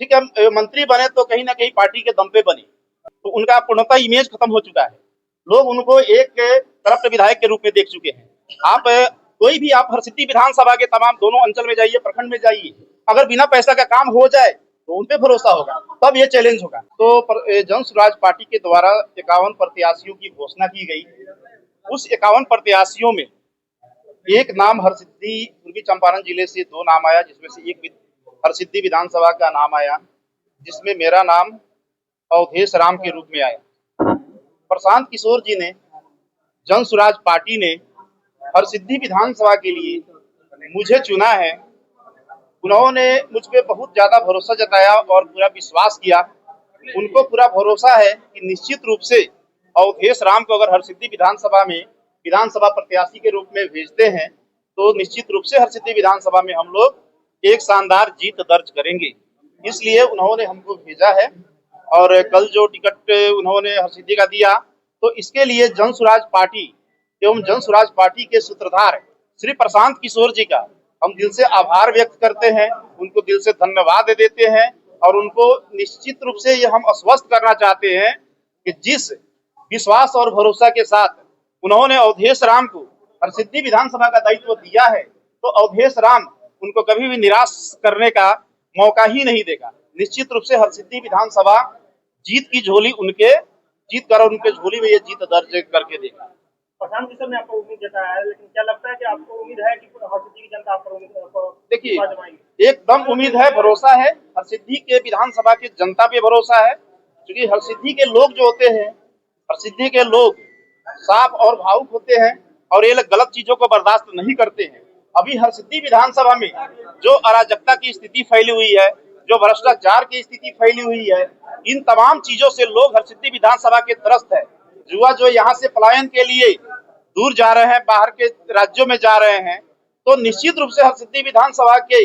ठीक है, मंत्री बने तो कहीं ना कहीं पार्टी के दम पे बने, तो उनका पूर्णतः इमेज खत्म हो चुका है। लोग उनको एक तरफ विधायक के रूप में देख चुके हैं। आप कोई भी आप हरसिद्धि विधानसभा के तमाम दोनों अंचल में जाइए, प्रखंड में जाइए, अगर बिना पैसा का काम हो जाए तो उन पे भरोसा होगा, तब ये चैलेंज होगा। तो जन स्वराज पार्टी के द्वारा 51 प्रत्याशियों की घोषणा की गई। उस 51 प्रत्याशियों में एक नाम हरसिद्धि पूर्वी चंपारण जिले से 2 नाम आया, जिसमें से एक हरसिद्धि विधानसभा का नाम आया, जिसमें मेरा नाम अवधेश राम के रूप में आया। प्रशांत किशोर जी ने, जन स्वराज पार्टी ने हरसिद्धि विधानसभा के लिए मुझे चुना है। उन्होंने मुझ पे बहुत ज्यादा भरोसा जताया और पूरा विश्वास किया। उनको पूरा भरोसा है कि निश्चित रूप से अवधेश राम को अगर हरसिद्धि विधानसभा में विधानसभा प्रत्याशी के रूप में भेजते हैं तो निश्चित रूप से हरसिद्धि विधानसभा में हम लोग एक शानदार जीत दर्ज करेंगे। इसलिए उन्होंने हमको भेजा है और कल जो टिकट उन्होंने हरसिद्धि का दिया, तो इसके लिए जन स्वराज पार्टी एवं जन स्वराज पार्टी के सूत्रधार श्री प्रशांत किशोर जी का हम दिल से आभार व्यक्त करते हैं, उनको दिल से धन्यवाद देते हैं और उनको निश्चित रूप से ये हम आश्वस्त करना चाहते हैं कि जिस विश्वास और भरोसा के साथ उन्होंने अवधेश राम को हरसिद्धि विधानसभा का दायित्व दिया है, तो अवधेश राम उनको कभी भी निराश करने का मौका ही नहीं देगा। निश्चित रूप से हरसिद्धि विधानसभा जीत की झोली जीत कर उनके झोली में ये जीत दर्ज करके देगा। प्रशांत किशोर ने आपको उम्मीद जताया है, लेकिन क्या लगता है कि आपको उम्मीद है कि हरसिद्धि की जनता आप पर देखिए, एकदम उम्मीद है, भरोसा है। हरसिद्धि के विधानसभा की जनता पे भरोसा है, क्योंकि हरसिद्धि के लोग जो होते हैं, हरसिद्धि के लोग साफ और भावुक होते हैं और ये लोग गलत चीजों को बर्दाश्त नहीं करते हैं। अभी हरसिद्धि विधानसभा में जो अराजकता की स्थिति फैली हुई है, जो भ्रष्टाचार की स्थिति फैली हुई है, इन तमाम चीजों से लोग हरसिद्धि विधानसभा के त्रस्त है। युवा जो यहाँ से पलायन के लिए दूर जा रहे हैं, बाहर के राज्यों में जा रहे हैं, तो निश्चित रूप से हरसिद्धि विधानसभा के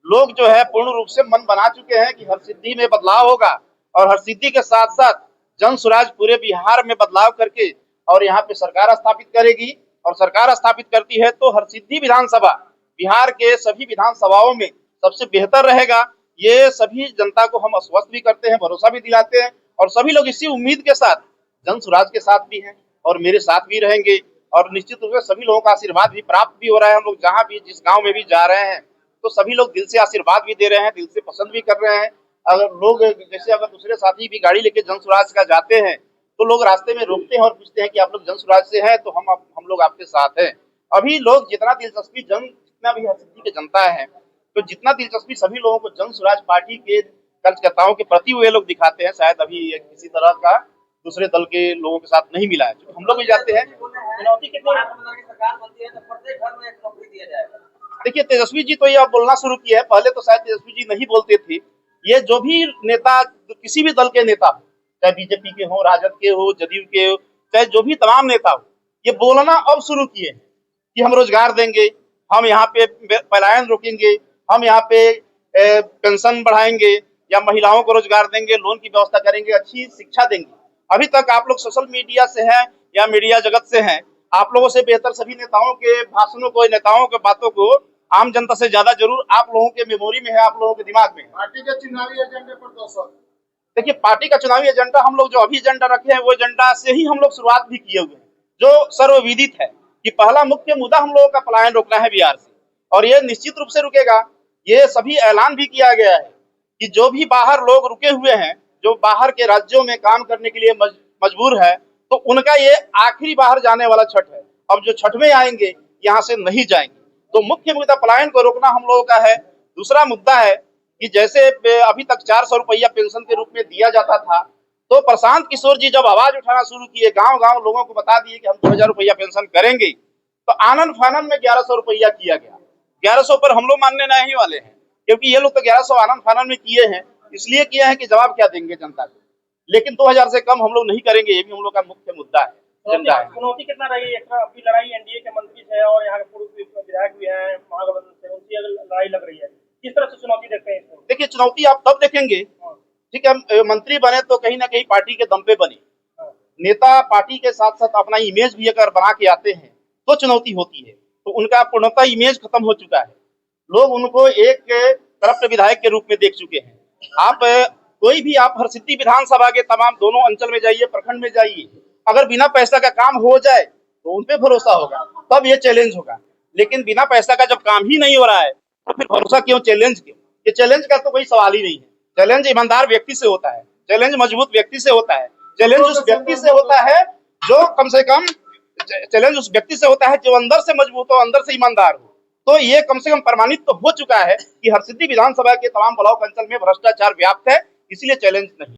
लोग जो है पूर्ण रूप से मन बना चुके हैं कि हरसिद्धि में बदलाव होगा और हरसिद्धि के साथ साथ जन स्वराज पूरे बिहार में बदलाव करके और यहाँ पे सरकार स्थापित करेगी। और सरकार स्थापित करती है तो हरसिद्धि विधानसभा बिहार के सभी विधानसभाओं में सबसे बेहतर रहेगा। ये सभी जनता को हम आश्वस्त भी करते हैं, भरोसा भी दिलाते हैं और सभी लोग इसी उम्मीद के साथ जन स्वराज के साथ भी हैं और मेरे साथ भी रहेंगे और निश्चित रूप से सभी लोगों का आशीर्वाद भी प्राप्त भी हो रहा है। हम लोग जहाँ भी जिस गांव में भी जा रहे हैं तो सभी लोग दिल से आशीर्वाद भी दे रहे हैं, दिल से पसंद भी कर रहे हैं। अगर लोग जैसे अगर दूसरे साथी भी गाड़ी लेके जन स्वराज का जाते हैं तो लोग रास्ते में रोकते हैं और पूछते हैं कि आप लोग जन स्वराज से हैं, तो हम लोग आपके साथ हैं। अभी लोग जितना दिलचस्पी जितना भी हरसिद्धि की जनता है, तो जितना दिलचस्पी सभी लोगों को जन स्वराज पार्टी के कार्यकर्ताओं के प्रति वे लोग दिखाते हैं, शायद अभी किसी तरह का दूसरे दल के लोगों के साथ नहीं मिला है। हम लोग भी जाते हैं। चुनौती कितनी सरकार बनती है तो प्रत्येक घर में एक नौकरी दिया जाएगा। देखिए, तेजस्वी जी तो ये अब बोलना शुरू किया है, पहले तो शायद तेजस्वी जी नहीं बोलते थे। ये जो भी नेता, किसी भी दल के नेता, चाहे बीजेपी के हो, राजद के हो, जदयू के हो, चाहे जो भी तमाम नेता हो, ये बोलना अब शुरू किए हैं कि हम रोजगार देंगे, हम यहाँ पे पलायन रोकेंगे, हम यहाँ पे पेंशन बढ़ाएंगे या महिलाओं को रोजगार देंगे, लोन की व्यवस्था करेंगे, अच्छी शिक्षा देंगे। अभी तक आप लोग सोशल मीडिया से हैं या मीडिया जगत से हैं, आप लोगों से बेहतर सभी नेताओं के भाषणों को, नेताओं के बातों को आम जनता से ज्यादा जरूर आप लोगों के मेमोरी में है, आप लोगों के दिमाग में है। पार्टी के चुनावी एजेंडे पर 200। देखिए, पार्टी का चुनावी एजेंडा हम लोग जो अभी एजेंडा रखे हैं वो एजेंडा से ही हम लोग शुरुआत भी किए हुए हैं, जो सर्वविदित है कि पहला मुख्य मुद्दा हम लोगों का पलायन रोकना है बिहार से, और ये निश्चित रूप से रुकेगा। ये सभी ऐलान भी किया गया है कि जो भी बाहर लोग रुके हुए हैं, जो बाहर के राज्यों में काम करने के लिए मजबूर है, तो उनका ये आखिरी बाहर जाने वाला छठ है। अब जो छठ में आएंगे यहाँ से नहीं जाएंगे। तो मुख्य मुद्दा पलायन को रोकना हम लोगों का है। दूसरा मुद्दा है कि जैसे अभी तक 400 रुपया पेंशन के रूप में दिया जाता था, तो प्रशांत किशोर जी जब आवाज उठाना शुरू किए, गांव गांव लोगों को बता दिए कि हम 2000 रुपया पेंशन करेंगे, तो आनंद फानन में 1100 रुपया किया गया। 1100 पर हम लोग मानने नहीं वाले हैं, क्योंकि ये लोग तो 1100 आनंद फानन में किए हैं, इसलिए किए हैं कि जवाब क्या देंगे जनता को। लेकिन 2000 से कम हम लोग नहीं करेंगे, ये भी हम लोग का मुख्य मुद्दा है। चुनौती कितना रही है? अपनी लड़ाई एनडीए के मंत्री से और यहाँ के पूर्व विधायक भी हैं महागठबंधन से, उनकी लड़ाई लग रही है, किस तरह से चुनौती देखते हैं इसको? देखिए, चुनौती आप तब देखेंगे, ठीक है, मंत्री बने तो कहीं ना कहीं पार्टी के दम पे बने। नेता पार्टी के साथ साथ अपना इमेज भी अगर बना के आते हैं तो चुनौती होती है। तो उनका पूर्णतः इमेज खत्म हो चुका है। लोग उनको एक तरफ विधायक के रूप में देख चुके हैं। आप कोई भी आप हरसिद्धि विधानसभा के तमाम दोनों अंचल में जाइए, प्रखंड में जाइए, अगर बिना पैसा का काम हो जाए तो उन पे भरोसा होगा, तब ये चैलेंज होगा। लेकिन बिना पैसा का जब काम ही नहीं हो रहा है तो फिर भरोसा क्यों, चैलेंज क्यों? ये चैलेंज का तो कोई सवाल ही नहीं है। चैलेंज ईमानदार व्यक्ति से होता है, चैलेंज मजबूत व्यक्ति से होता है, चैलेंज उस व्यक्ति से होता है जो कम से कम, चैलेंज उस व्यक्ति से होता है जो अंदर से मजबूत हो, अंदर से ईमानदार हो। तो ये कम से कम प्रमाणित तो हो चुका है कि हरसिद्धि विधानसभा के तमाम ब्लॉक अंचल में भ्रष्टाचार व्याप्त है, इसलिए चैलेंज नहीं।